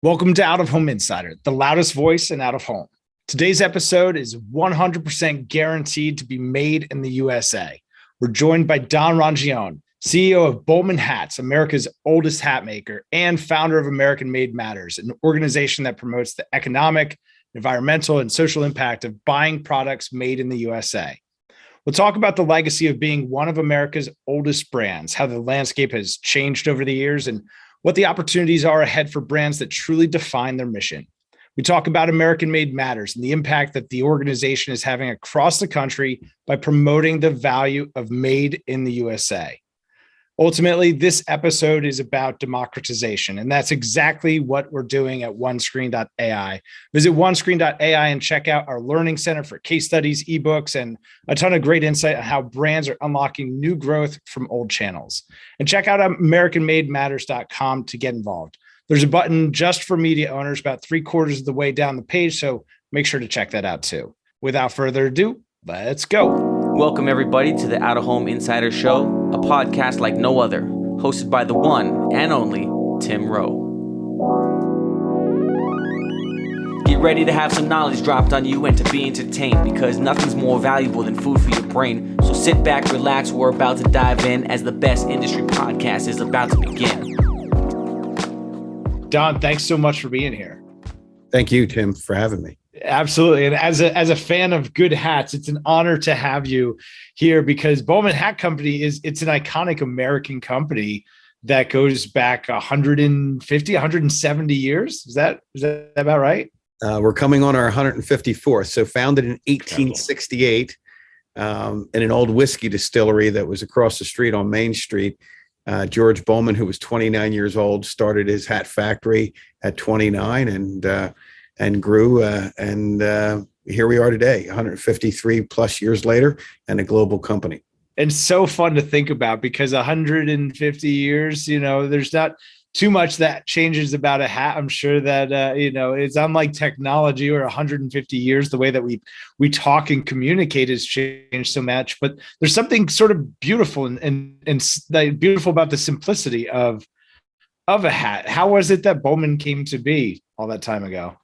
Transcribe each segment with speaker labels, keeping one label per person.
Speaker 1: Welcome to Out of Home Insider, the loudest voice in out of home. Today's episode is 100% guaranteed to be made in the USA. We're joined by Don Rongione, CEO of Bollman Hats, America's oldest hat maker, and founder of American Made Matters, an organization that promotes the economic, environmental, and social impact of buying products made in the USA. We'll talk about the legacy of being one of America's oldest brands, how the landscape has changed over the years, and what the opportunities are ahead for brands that truly define their mission. We talk about American Made Matters and the impact that the organization is having across the country by promoting the value of made in the USA. Ultimately, this episode is about democratization, and that's exactly what we're doing at onescreen.ai. Visit onescreen.ai and check out our learning center for case studies, ebooks, and a ton of great insight on how brands are unlocking new growth from old channels. And check out AmericanMadeMatters.com to get involved. There's a button just for media owners about 3/4 of the way down the page, so make sure to check that out too. Without further ado, let's go.
Speaker 2: Welcome, everybody, to the Out of Home Insider Show, a podcast like no other, hosted by the one and only Tim Rowe. Get ready to have some knowledge dropped on you and to be entertained, because nothing's more valuable than food for your brain. So sit back, relax, we're about to dive in as the best industry podcast is about to begin.
Speaker 1: Don, thanks so much for being here.
Speaker 3: Thank you, Tim, for having me.
Speaker 1: Absolutely. And as a fan of good hats, it's an honor to have you here because Bollman Hat Company it's an iconic American company that goes back 150, 170 years. Is that about right?
Speaker 3: We're coming on our 154th. So founded in 1868 in an old whiskey distillery that was across the street on Main Street. George Bollman, who was 29 years old, started his hat factory at 29 and grew. Here we are today, 153 plus years later, and a global company.
Speaker 1: And so fun to think about because 150 years, there's not too much that changes about a hat. I'm sure that, it's unlike technology or 150 years, the way that we talk and communicate has changed so much. But there's something sort of beautiful and beautiful about the simplicity of a hat. How was it that Bowman came to be all that time ago?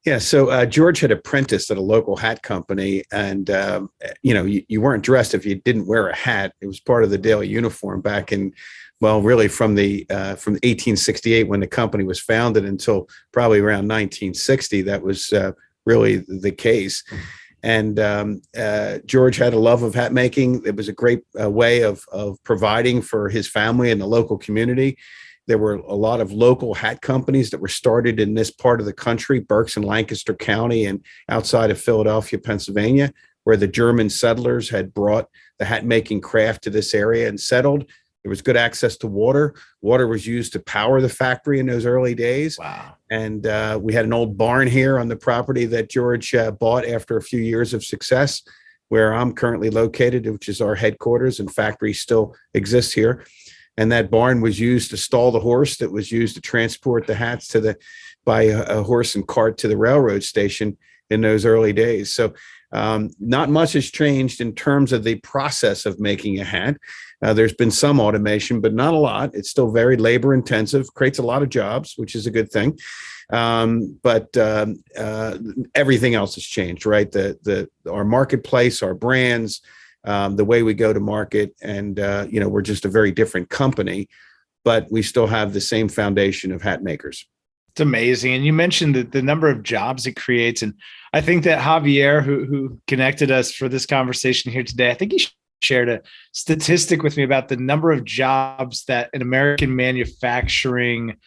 Speaker 3: Yeah, so George had apprenticed at a local hat company, and you weren't dressed if you didn't wear a hat. It was part of the daily uniform back in, really from 1868 when the company was founded until probably around 1960. That was really the case. And George had a love of hat making. It was a great way of providing for his family and the local community. There were a lot of local hat companies that were started in this part of the country, Berks and Lancaster County and outside of Philadelphia, Pennsylvania, where the German settlers had brought the hat making craft to this area and settled. There was good access to water. Water was used to power the factory in those early days.
Speaker 1: Wow. And
Speaker 3: we had an old barn here on the property that George bought after a few years of success, where I'm currently located, which is our headquarters, and factory still exists here. And that barn was used to stall the horse that was used to transport the hats by a horse and cart to the railroad station in those early days. So not much has changed in terms of the process of making a hat. There's been some automation, but not a lot. It's still very labor intensive, creates a lot of jobs, which is a good thing. But everything else has changed, right? Our marketplace, our brands, the way we go to market, and we're just a very different company, but we still have the same foundation of hat makers.
Speaker 1: It's amazing. And you mentioned that the number of jobs it creates. And I think that Javier, who connected us for this conversation here today, I think he shared a statistic with me about the number of jobs that an American manufacturing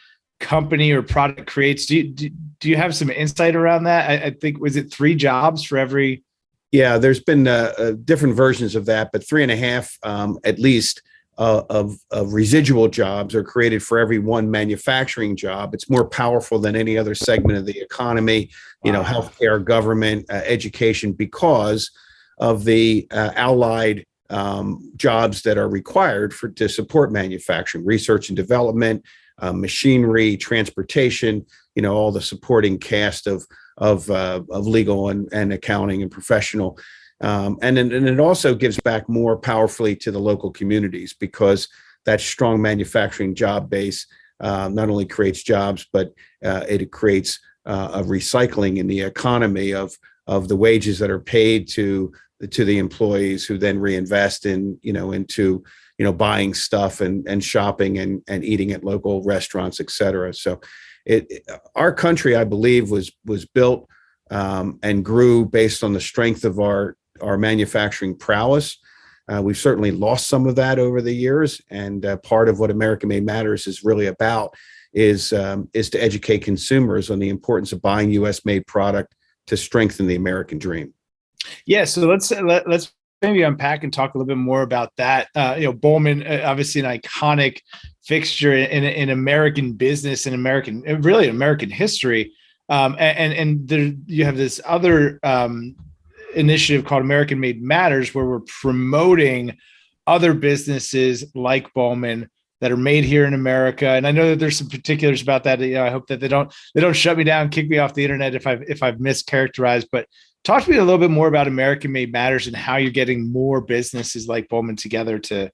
Speaker 1: company or product creates. Do you have some insight around that? I think, was it 3 jobs for every?
Speaker 3: Yeah, there's been different versions of that, but 3.5 at least of residual jobs are created for every one manufacturing job. It's more powerful than any other segment of the economy,
Speaker 1: Wow.
Speaker 3: Healthcare, government, education, because of the allied jobs that are required to support manufacturing, research and development, machinery, transportation, all the supporting cast of legal and accounting and professional. And it also gives back more powerfully to the local communities, because that strong manufacturing job base not only creates jobs, but it creates a recycling in the economy of the wages that are paid to the employees, who then reinvest into buying stuff and shopping and eating at local restaurants, et cetera. So our country, I believe, was built and grew based on the strength of our manufacturing prowess. We've certainly lost some of that over the years, and part of what America Made Matters is really about is to educate consumers on the importance of buying U.S. made product to strengthen the American dream.
Speaker 1: Yeah, so let's maybe unpack and talk a little bit more about that. Bollman, obviously an iconic fixture in American business and American history. And there you have this other initiative called American Made Matters, where we're promoting other businesses like Bowman that are made here in America. And I know that there's some particulars about that. I hope that they don't shut me down, kick me off the internet if I've mischaracterized. But talk to me a little bit more about American Made Matters and how you're getting more businesses like Bowman together to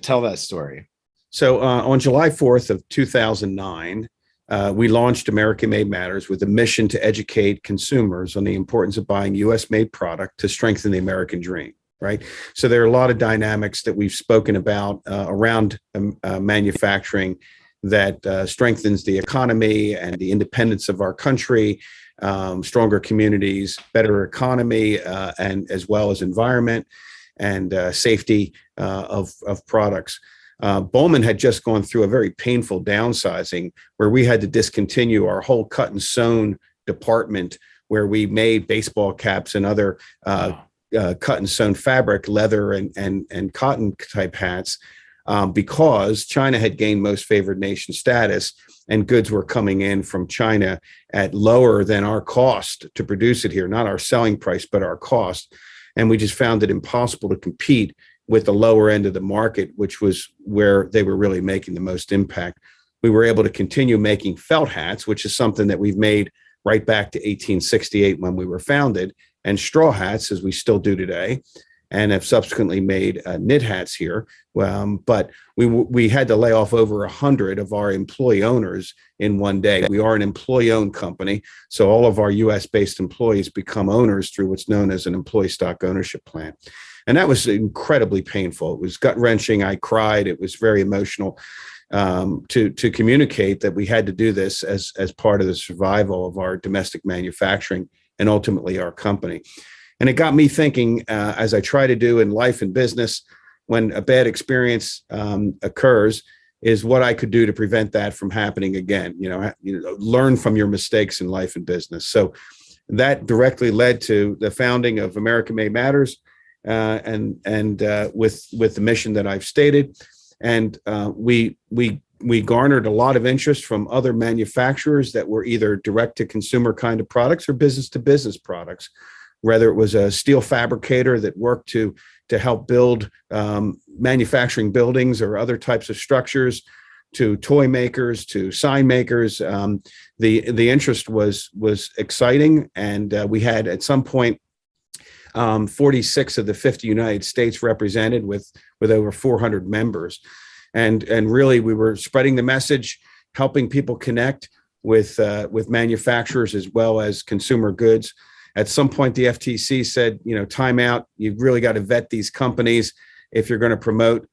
Speaker 1: tell that story.
Speaker 3: So on July 4th of 2009, we launched American Made Matters with a mission to educate consumers on the importance of buying U.S. made product to strengthen the American dream, right? So there are a lot of dynamics that we've spoken about around manufacturing that strengthens the economy and the independence of our country, stronger communities, better economy, and as well as environment and safety of products. Bowman had just gone through a very painful downsizing where we had to discontinue our whole cut and sewn department, where we made baseball caps and other cut and sewn fabric, leather and cotton type hats, because China had gained most favored nation status and goods were coming in from China at lower than our cost to produce it here, not our selling price, but our cost. And we just found it impossible to compete with the lower end of the market, which was where they were really making the most impact. We were able to continue making felt hats, which is something that we've made right back to 1868 when we were founded, and straw hats, as we still do today, and have subsequently made knit hats here. But we had to lay off over 100 of our employee owners in one day. We are an employee-owned company, so all of our U.S.-based employees become owners through what's known as an employee stock ownership plan. And that was incredibly painful. It was gut-wrenching. I cried. It was very emotional to communicate that we had to do this as part of the survival of our domestic manufacturing and ultimately our company. And it got me thinking, as I try to do in life and business, when a bad experience occurs, is what I could do to prevent that from happening again. Learn from your mistakes in life and business. So that directly led to the founding of American Made Matters, and with the mission that I've stated. And we garnered a lot of interest from other manufacturers that were either direct to consumer kind of products or business to business products. Whether it was a steel fabricator that worked to help build manufacturing buildings or other types of structures, to toy makers, to sign makers, the interest was exciting, and we had at some point 46 of the 50 United States represented with over 400 members, and really we were spreading the message, helping people connect with manufacturers as well as consumer goods. At some point, the FTC said, time out. You've really got to vet these companies if you're going to promote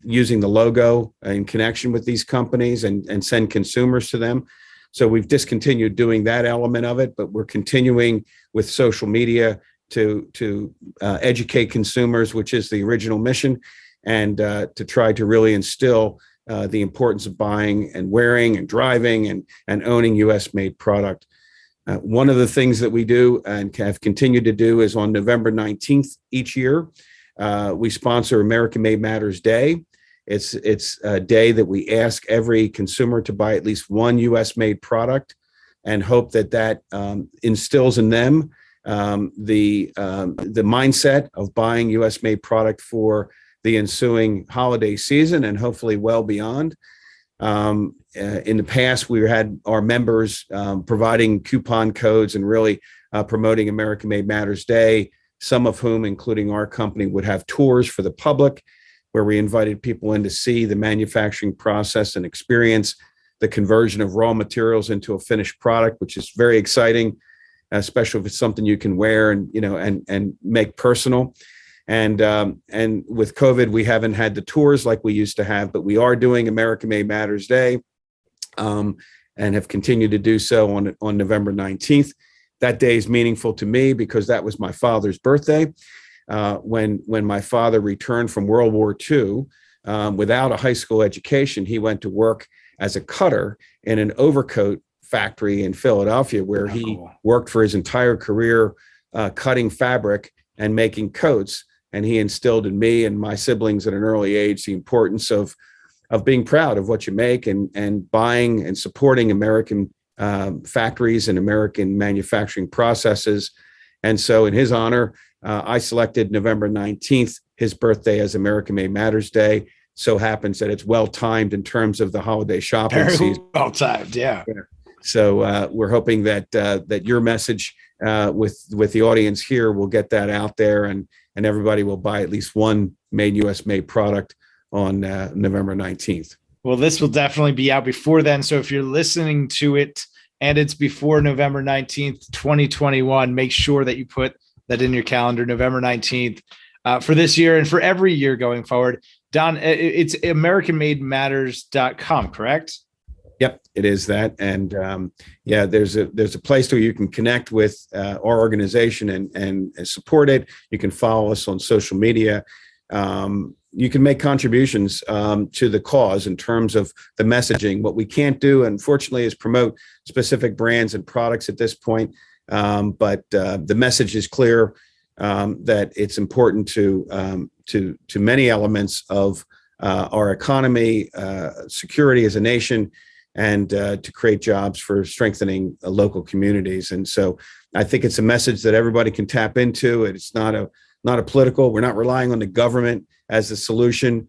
Speaker 3: using the logo in connection with these companies and send consumers to them. So we've discontinued doing that element of it, but we're continuing with social media to educate consumers, which is the original mission, and to try to really instill the importance of buying and wearing and driving and owning U.S. made product. One of the things that we do and have continued to do is on November 19th each year, we sponsor American Made Matters Day. It's a day that we ask every consumer to buy at least one U.S. made product and hope that instills in them the mindset of buying U.S. made product for the ensuing holiday season and hopefully well beyond. In the past, we had our members providing coupon codes and really promoting American Made Matters Day, some of whom, including our company, would have tours for the public where we invited people in to see the manufacturing process and experience the conversion of raw materials into a finished product, which is very exciting, especially if it's something you can wear and, and make personal. And with COVID, we haven't had the tours like we used to have, but we are doing America Made Matters Day, and have continued to do so on November 19th. That day is meaningful to me because that was my father's birthday. When my father returned from World War II, without a high school education, he went to work as a cutter in an overcoat factory in Philadelphia, where he worked for his entire career, cutting fabric and making coats. And he instilled in me and my siblings at an early age the importance of being proud of what you make and buying and supporting American factories and American manufacturing processes. And so in his honor, I selected November 19th, his birthday, as America Made Matters Day. So happens that it's well timed in terms of the holiday shopping season.
Speaker 1: Well timed, yeah.
Speaker 3: So we're hoping that your message with the audience here will get that out there, and everybody will buy at least one made US made product on November 19th.
Speaker 1: Well, this will definitely be out before then. So if you're listening to it and it's before November 19th, 2021, make sure that you put that in your calendar, November 19th, for this year and for every year going forward. Don, it's AmericanMadeMatters.com, correct?
Speaker 3: Yep, it is that. And there's a place where you can connect with our organization and support it. You can follow us on social media. You can make contributions to the cause in terms of the messaging. What we can't do, unfortunately, is promote specific brands and products at this point. But the message is clear, that it's important to many elements of our economy, security as a nation, and to create jobs for strengthening local communities. And so I think it's a message that everybody can tap into. It's not a political. We're not relying on the government as the solution.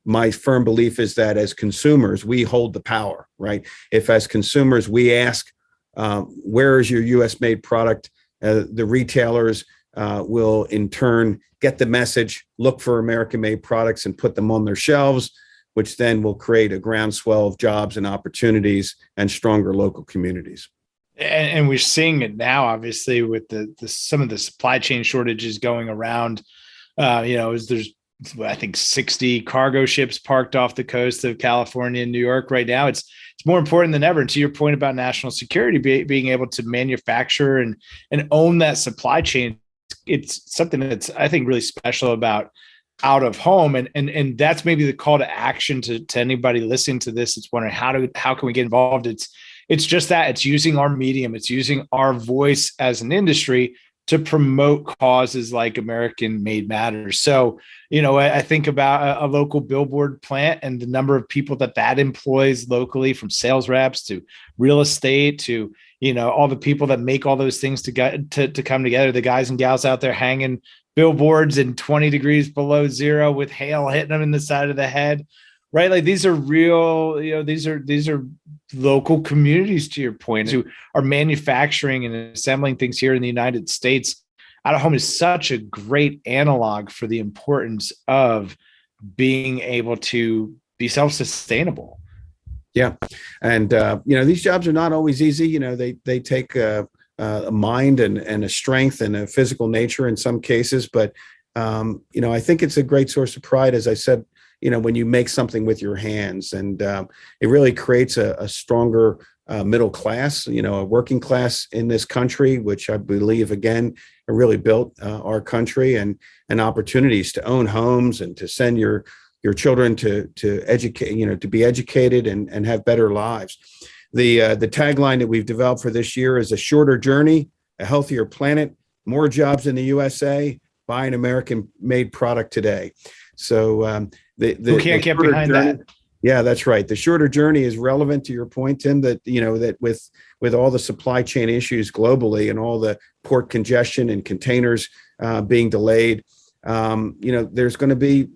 Speaker 3: My firm belief is that as consumers, we hold the power, right? If as consumers we ask, where is your U.S. made product? The retailers will in turn get the message, look for American made products and put them on their shelves, which then will create a groundswell of jobs and opportunities and stronger local communities.
Speaker 1: And we're seeing it now, obviously, with some of the supply chain shortages going around. There's, I think, 60 cargo ships parked off the coast of California and New York right now. It's more important than ever. And to your point about national security, being able to manufacture and own that supply chain, it's something that's, I think, really special about out of home. And that's maybe the call to action to anybody listening to this. It's wondering how can we get involved? It's just that it's using our medium. It's using our voice as an industry to promote causes like American Made Matters. So, I think about a local billboard plant and the number of people that employs locally, from sales reps to real estate to, all the people that make all those things to come together, the guys and gals out there hanging billboards in 20 degrees below zero with hail hitting them in the side of the head, right? Like, these are real, these are local communities, to your point, who are manufacturing and assembling things here in the United States. Out of home is such a great analog for the importance of being able to be self-sustainable.
Speaker 3: Yeah. And, these jobs are not always easy. They take a mind and a strength and a physical nature in some cases. But, I think it's a great source of pride, as I said, when you make something with your hands, and it really creates a stronger middle class, a working class in this country, which I believe, again, really built our country, and opportunities to own homes and to send your children to educate, to be educated and have better lives. The tagline that we've developed for this year is: a shorter journey, a healthier planet, more jobs in the USA, buy an American made product today. So who
Speaker 1: can't get behind that?
Speaker 3: Yeah, that's right. The shorter journey is relevant to your point, Tim, that, that with all the supply chain issues globally and all the port congestion and containers being delayed, there's going to be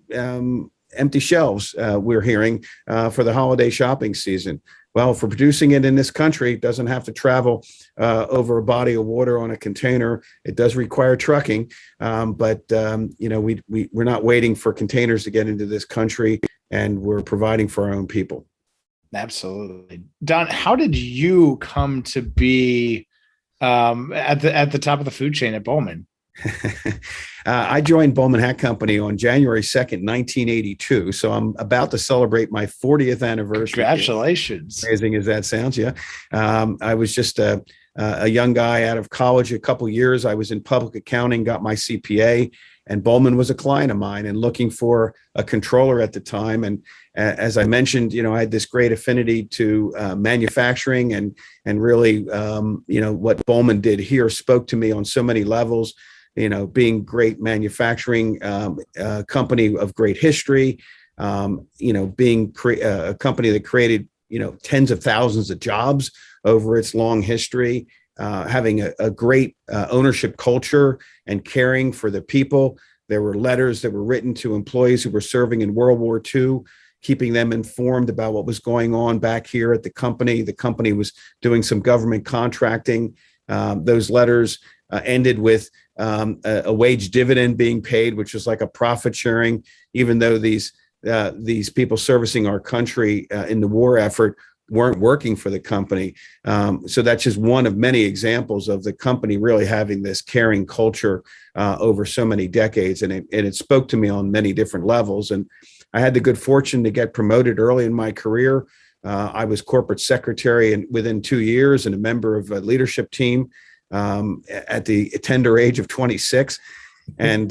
Speaker 3: empty shelves, we're hearing, for the holiday shopping season. Well, for producing it in this country, it doesn't have to travel over a body of water on a container. It does require trucking, but we're not waiting for containers to get into this country, and we're providing for our own people.
Speaker 1: Absolutely. Don, how did you come to be at the top of the food chain at Bowman?
Speaker 3: I joined Bollman Hat Company on January 2nd, 1982. So I'm about to celebrate my 40th anniversary.
Speaker 1: Congratulations.
Speaker 3: Amazing as that sounds. Yeah. I was just a young guy out of college, a couple of years. I was in public accounting, got my CPA, and Bollman was a client of mine and looking for a controller at the time. And as I mentioned, I had this great affinity to manufacturing and really, what Bollman did here spoke to me on so many levels. Being great manufacturing company of great history, being a company that created, tens of thousands of jobs over its long history, having a great ownership culture and caring for the people. There were letters that were written to employees who were serving in World War II, keeping them informed about what was going on back here at the company. The company was doing some government contracting. Those letters ended with a wage dividend being paid, which was like a profit sharing, even though these people servicing our country in the war effort weren't working for the company. So that's just one of many examples of the company really having this caring culture over so many decades. And it spoke to me on many different levels. And I had the good fortune to get promoted early in my career. I was corporate secretary within 2 years and a member of a leadership team at the tender age of 26. And,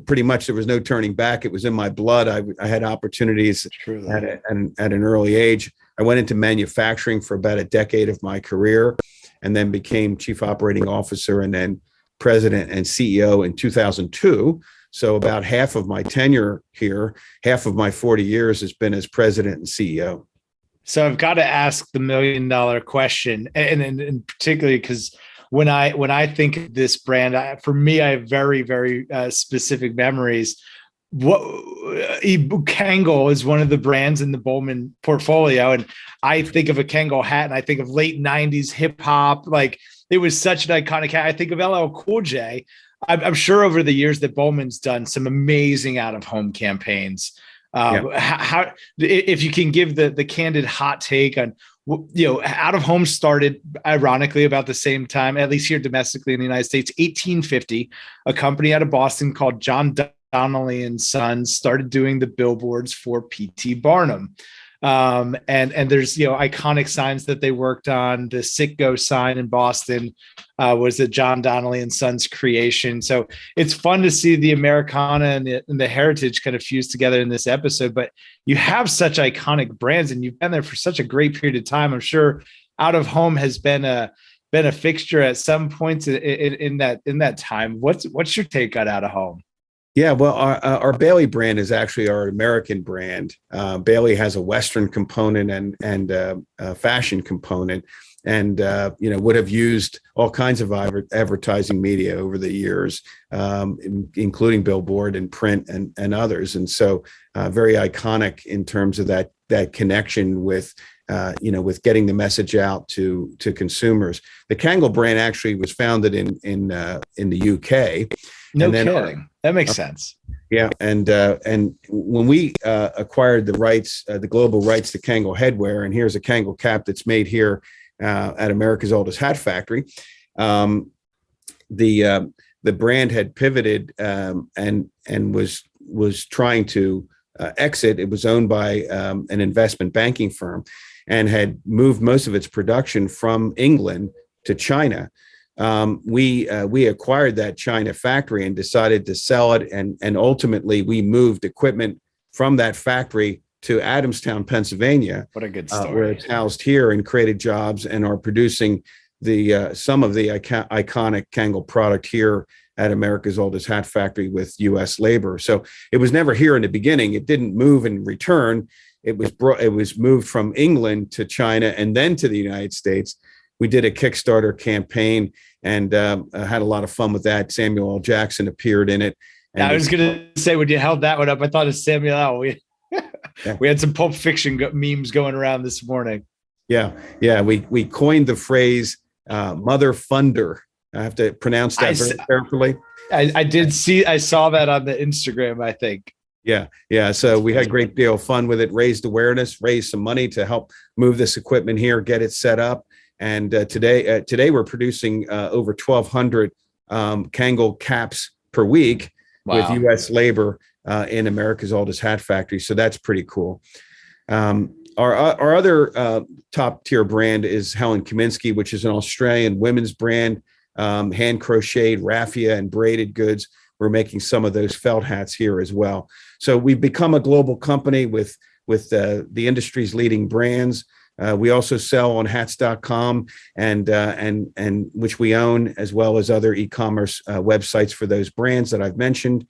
Speaker 3: pretty much there was no turning back. It was in my blood. I had opportunities at an early age. I went into manufacturing for about a decade of my career and then became chief operating officer and then president and CEO in 2002. So about half of my tenure here, half of my 40 years has been as president and CEO.
Speaker 1: So I've got to ask the $1 million question, and particularly because when I think of this brand, for me, I have very, very specific memories. Kangol is one of the brands in the Bollman portfolio, and I think of a Kangol hat, and I think of late '90s hip hop. Like, it was such an iconic hat. I think of LL Cool J. I'm sure over the years that Bowman's done some amazing out of home campaigns. How, if you can give the candid hot take on, out of home started ironically about the same time, at least here domestically in the United States, 1850, a company out of Boston called John Donnelly and Sons started doing the billboards for P.T. Barnum. And there's, iconic signs that they worked on. The Citgo sign in Boston was a John Donnelly and Sons creation. So it's fun to see the Americana and the heritage kind of fused together in this episode, but you have such iconic brands and you've been there for such a great period of time. I'm sure out of home has been a fixture at some points in that time. What's your take on out of home?
Speaker 3: Yeah, well, our Bailey brand is actually our American brand. Bailey has a Western component and a fashion component, and would have used all kinds of advertising media over the years, including billboard and print and others. And so, very iconic in terms of that connection with getting the message out to consumers. The Kangol brand actually was founded in the UK.
Speaker 1: No kidding. That makes sense.
Speaker 3: Yeah, and when we acquired the rights, the global rights to Kangol headwear, and here's a Kangol cap that's made here at America's oldest hat factory. The brand had pivoted and was trying to exit. It was owned by an investment banking firm, and had moved most of its production from England to China. We acquired that China factory and decided to sell it. And ultimately we moved equipment from that factory to Adamstown, Pennsylvania.
Speaker 1: What a good story.
Speaker 3: Where it's housed here and created jobs and are producing some of the iconic Kangol product here at America's oldest hat factory with U.S. labor. So it was never here in the beginning. It didn't move and return. It was moved from England to China and then to the United States. We did a Kickstarter campaign and had a lot of fun with that. Samuel L. Jackson appeared in it. And
Speaker 1: I was going to say, when you held that one up, I thought of Samuel L. We had some Pulp Fiction memes going around this morning.
Speaker 3: Yeah. We coined the phrase mother funder. I have to pronounce that very carefully.
Speaker 1: I saw that on the Instagram, I think.
Speaker 3: Yeah. So we had a great deal of fun with it, raised awareness, raised some money to help move this equipment here, get it set up. And today we're producing over 1,200 Kangol caps per week with U.S. labor in America's oldest hat factory. So that's pretty cool. Our other top tier brand is Helen Kaminsky, which is an Australian women's brand, hand crocheted raffia and braided goods. We're making some of those felt hats here as well. So we've become a global company with the industry's leading brands. We also sell on hats.com and which we own, as well as other e-commerce websites for those brands that I've mentioned,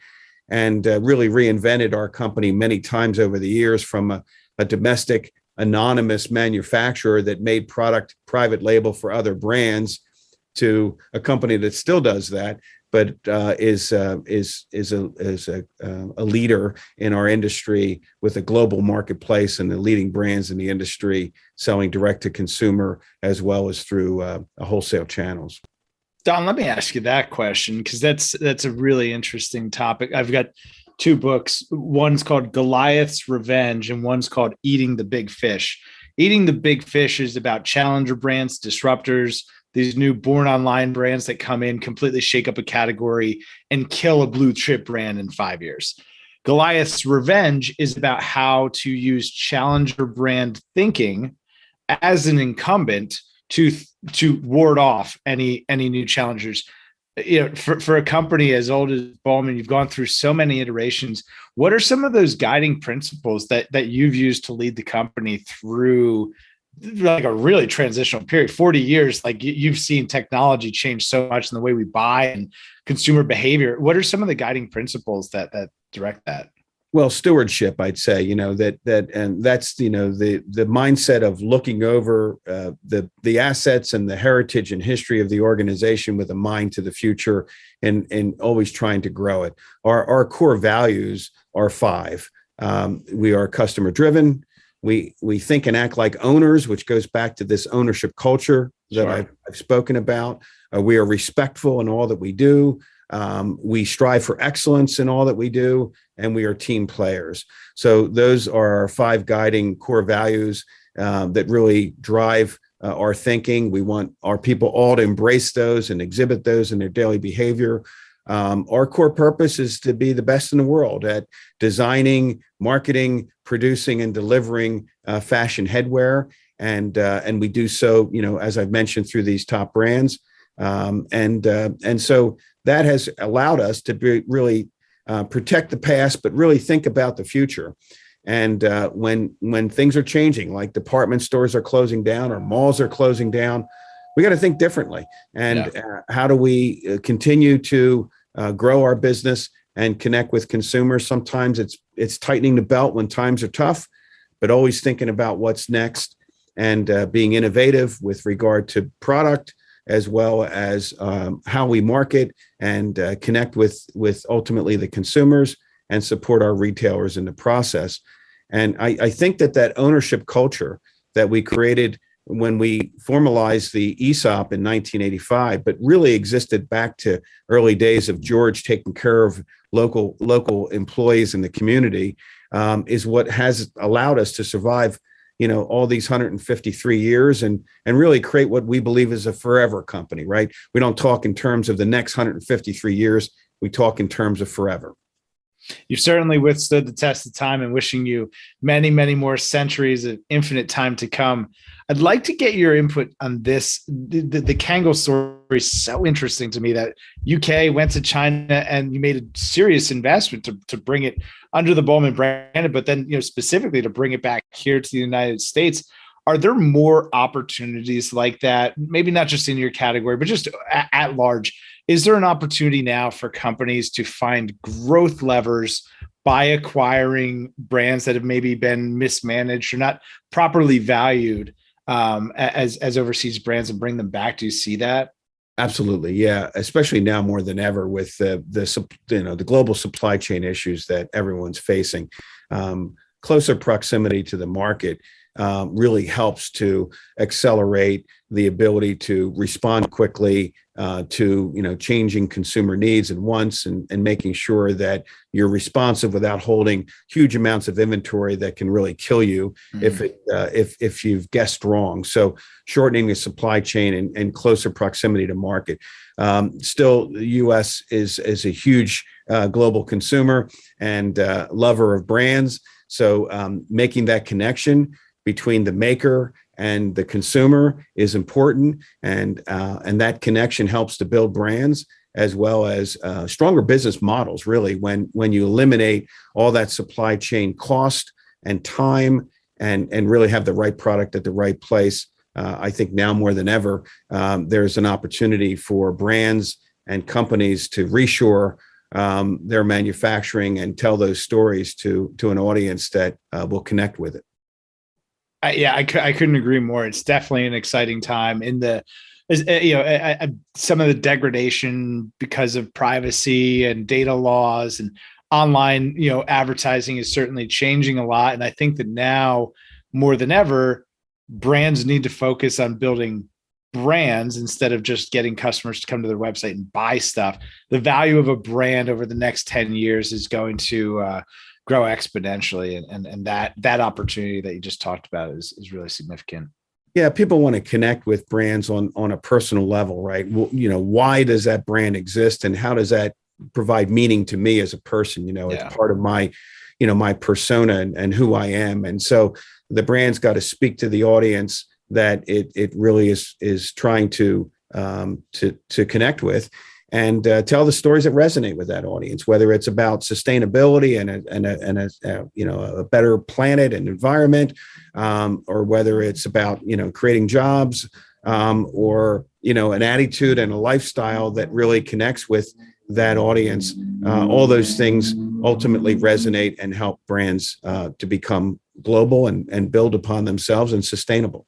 Speaker 3: and really reinvented our company many times over the years, from a domestic anonymous manufacturer that made product private label for other brands to a company that still does that, but is a leader in our industry with a global marketplace and the leading brands in the industry, selling direct to consumer as well as through wholesale channels.
Speaker 1: Don, let me ask you that question, because that's a really interesting topic. I've got two books. One's called Goliath's Revenge and one's called Eating the Big Fish. Eating the Big Fish is about challenger brands, disruptors, these new born online brands that come in, completely shake up a category and kill a blue chip brand in 5 years. Goliath's Revenge is about how to use challenger brand thinking as an incumbent to ward off any new challengers. You know, for a company as old as Bollman, you've gone through so many iterations. What are some of those guiding principles that you've used to lead the company through like a really transitional period? 40 years, like you've seen technology change so much in the way we buy and consumer behavior. What are some of the guiding principles that direct that?
Speaker 3: Well, stewardship, I'd say, and that's, the mindset of looking over the assets and the heritage and history of the organization with a mind to the future, and always trying to grow it. Our core values are 5. We are customer driven. We think and act like owners, which goes back to this ownership culture that I've spoken about. We are respectful in all that we do. We strive for excellence in all that we do, and we are team players. So those are our 5 guiding core values that really drive our thinking. We want our people all to embrace those and exhibit those in their daily behavior. Our core purpose is to be the best in the world at designing, marketing, producing, and delivering fashion headwear. And we do so, as I've mentioned, through these top brands. And so that has allowed us to really protect the past, but really think about the future. And when things are changing, like department stores are closing down or malls are closing down, we got to think differently. And how do we continue to grow our business and connect with consumers? Sometimes it's tightening the belt when times are tough, but always thinking about what's next and being innovative with regard to product, as well as how we market and connect with ultimately the consumers and support our retailers in the process. And I think that ownership culture that we created when we formalized the ESOP in 1985, but really existed back to early days of George taking care of local employees in the community, is what has allowed us to survive all these 153 years and really create what we believe is a forever company, right? We don't talk in terms of the next 153 years. We talk in terms of forever.
Speaker 1: You've certainly withstood the test of time, and wishing you many, many more centuries of infinite time to come. I'd like to get your input on this. The Kangol story is so interesting to me, that UK went to China and you made a serious investment to bring it under the Bollman brand, but then, specifically to bring it back here to the United States. Are there more opportunities like that? Maybe not just in your category, but just at large. Is there an opportunity now for companies to find growth levers by acquiring brands that have maybe been mismanaged or not properly valued as overseas brands, and bring them back? Do you see that?
Speaker 3: Absolutely, yeah. Especially now more than ever with the global supply chain issues that everyone's facing. Closer proximity to the market really helps to accelerate the ability to respond quickly to changing consumer needs and wants, and making sure that you're responsive without holding huge amounts of inventory that can really kill you if you've guessed wrong. So shortening the supply chain and closer proximity to market. Still, the U.S. is a huge global consumer and lover of brands. So making that connection between the maker and the consumer is important, and that connection helps to build brands as well as stronger business models. Really, when you eliminate all that supply chain cost and time, and really have the right product at the right place, I think now more than ever there's an opportunity for brands and companies to reshore their manufacturing and tell those stories to an audience that will connect with it.
Speaker 1: I couldn't agree more. It's definitely an exciting time in some of the degradation because of privacy and data laws and online, advertising is certainly changing a lot. And I think that now more than ever, brands need to focus on building brands instead of just getting customers to come to their website and buy stuff. The value of a brand over the next 10 years is going to grow exponentially. And that opportunity that you just talked about is really significant.
Speaker 3: Yeah, people want to connect with brands on a personal level, right? Well, why does that brand exist, and how does that provide meaning to me as a person? It's part of my, my persona and who I am. And so the brand's got to speak to the audience that it really is trying to connect with, and tell the stories that resonate with that audience, whether it's about sustainability and a better planet and environment, or whether it's about creating jobs, or an attitude and a lifestyle that really connects with that audience. All those things ultimately resonate and help brands to become global and build upon themselves and sustainable.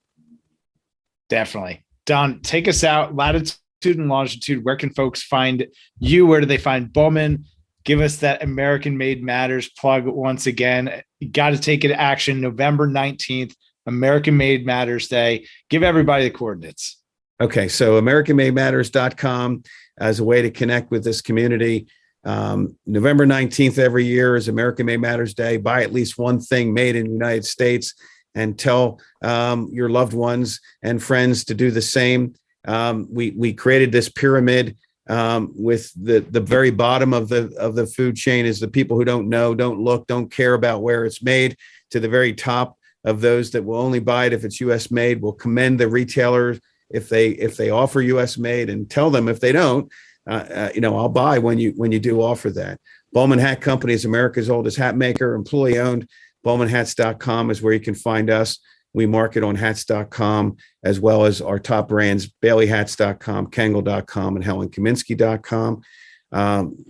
Speaker 1: Definitely. Don, take us out. Latitude and longitude. Where can folks find you? Where do they find Bowman? Give us that American Made Matters plug once again. You got to take it to action. November 19th, American Made Matters Day. Give everybody the coordinates.
Speaker 3: Okay. So AmericanMadeMatters.com as a way to connect with this community. November 19th every year is American Made Matters Day. Buy at least one thing made in the United States, and tell your loved ones and friends to do the same. We created this pyramid with the very bottom of the food chain is the people who don't know, don't look, don't care about where it's made, to the very top of those that will only buy it if it's U.S. made. We'll commend the retailers if they offer U.S. made, and tell them if they don't, I'll buy when you do offer that. Bollman Hat Company is America's oldest hat maker, employee owned. BowmanHats.com is where you can find us. We market on hats.com, as well as our top brands, BaileyHats.com, Kangol.com, and HelenKaminsky.com.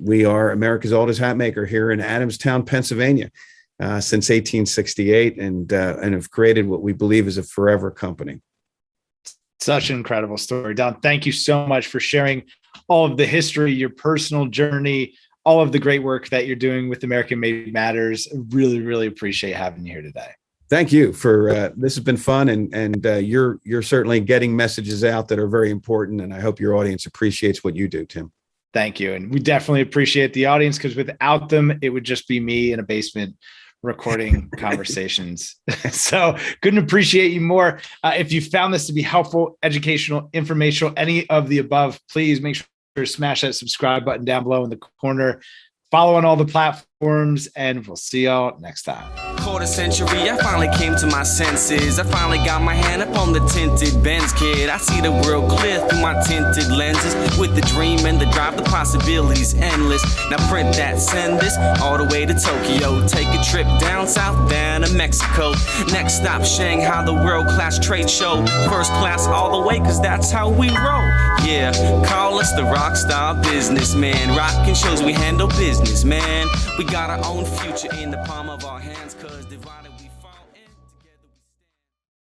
Speaker 3: We are America's oldest hat maker here in Adamstown, Pennsylvania, since 1868, and have created what we believe is a forever company.
Speaker 1: Such an incredible story, Don. Thank you so much for sharing all of the history, your personal journey, all of the great work that you're doing with American Made Matters. Really, really appreciate having you here today.
Speaker 3: Thank you for this has been fun, and you're certainly getting messages out that are very important, and I hope your audience appreciates what you do, Tim.
Speaker 1: Thank you, and we definitely appreciate the audience, because without them, it would just be me in a basement recording conversations. So couldn't appreciate you more. If you found this to be helpful, educational, informational, any of the above, please make sure to smash that subscribe button down below in the corner. Follow on all the platforms, and we'll see y'all next time.
Speaker 2: Quarter century, I finally came to my senses. I finally got my hand up on the tinted Benz, kid. I see the world clear through my tinted lenses. With the dream and the drive, the possibilities endless. Now print that, send this all the way to Tokyo. Take a trip down south, down to Mexico. Next stop, Shanghai, the world-class trade show. First class all the way, cause that's how we roll. Yeah, call us the rock star businessman. Rockin' shows, we handle business, man. We got our own future in the palm of our hands, cause divided we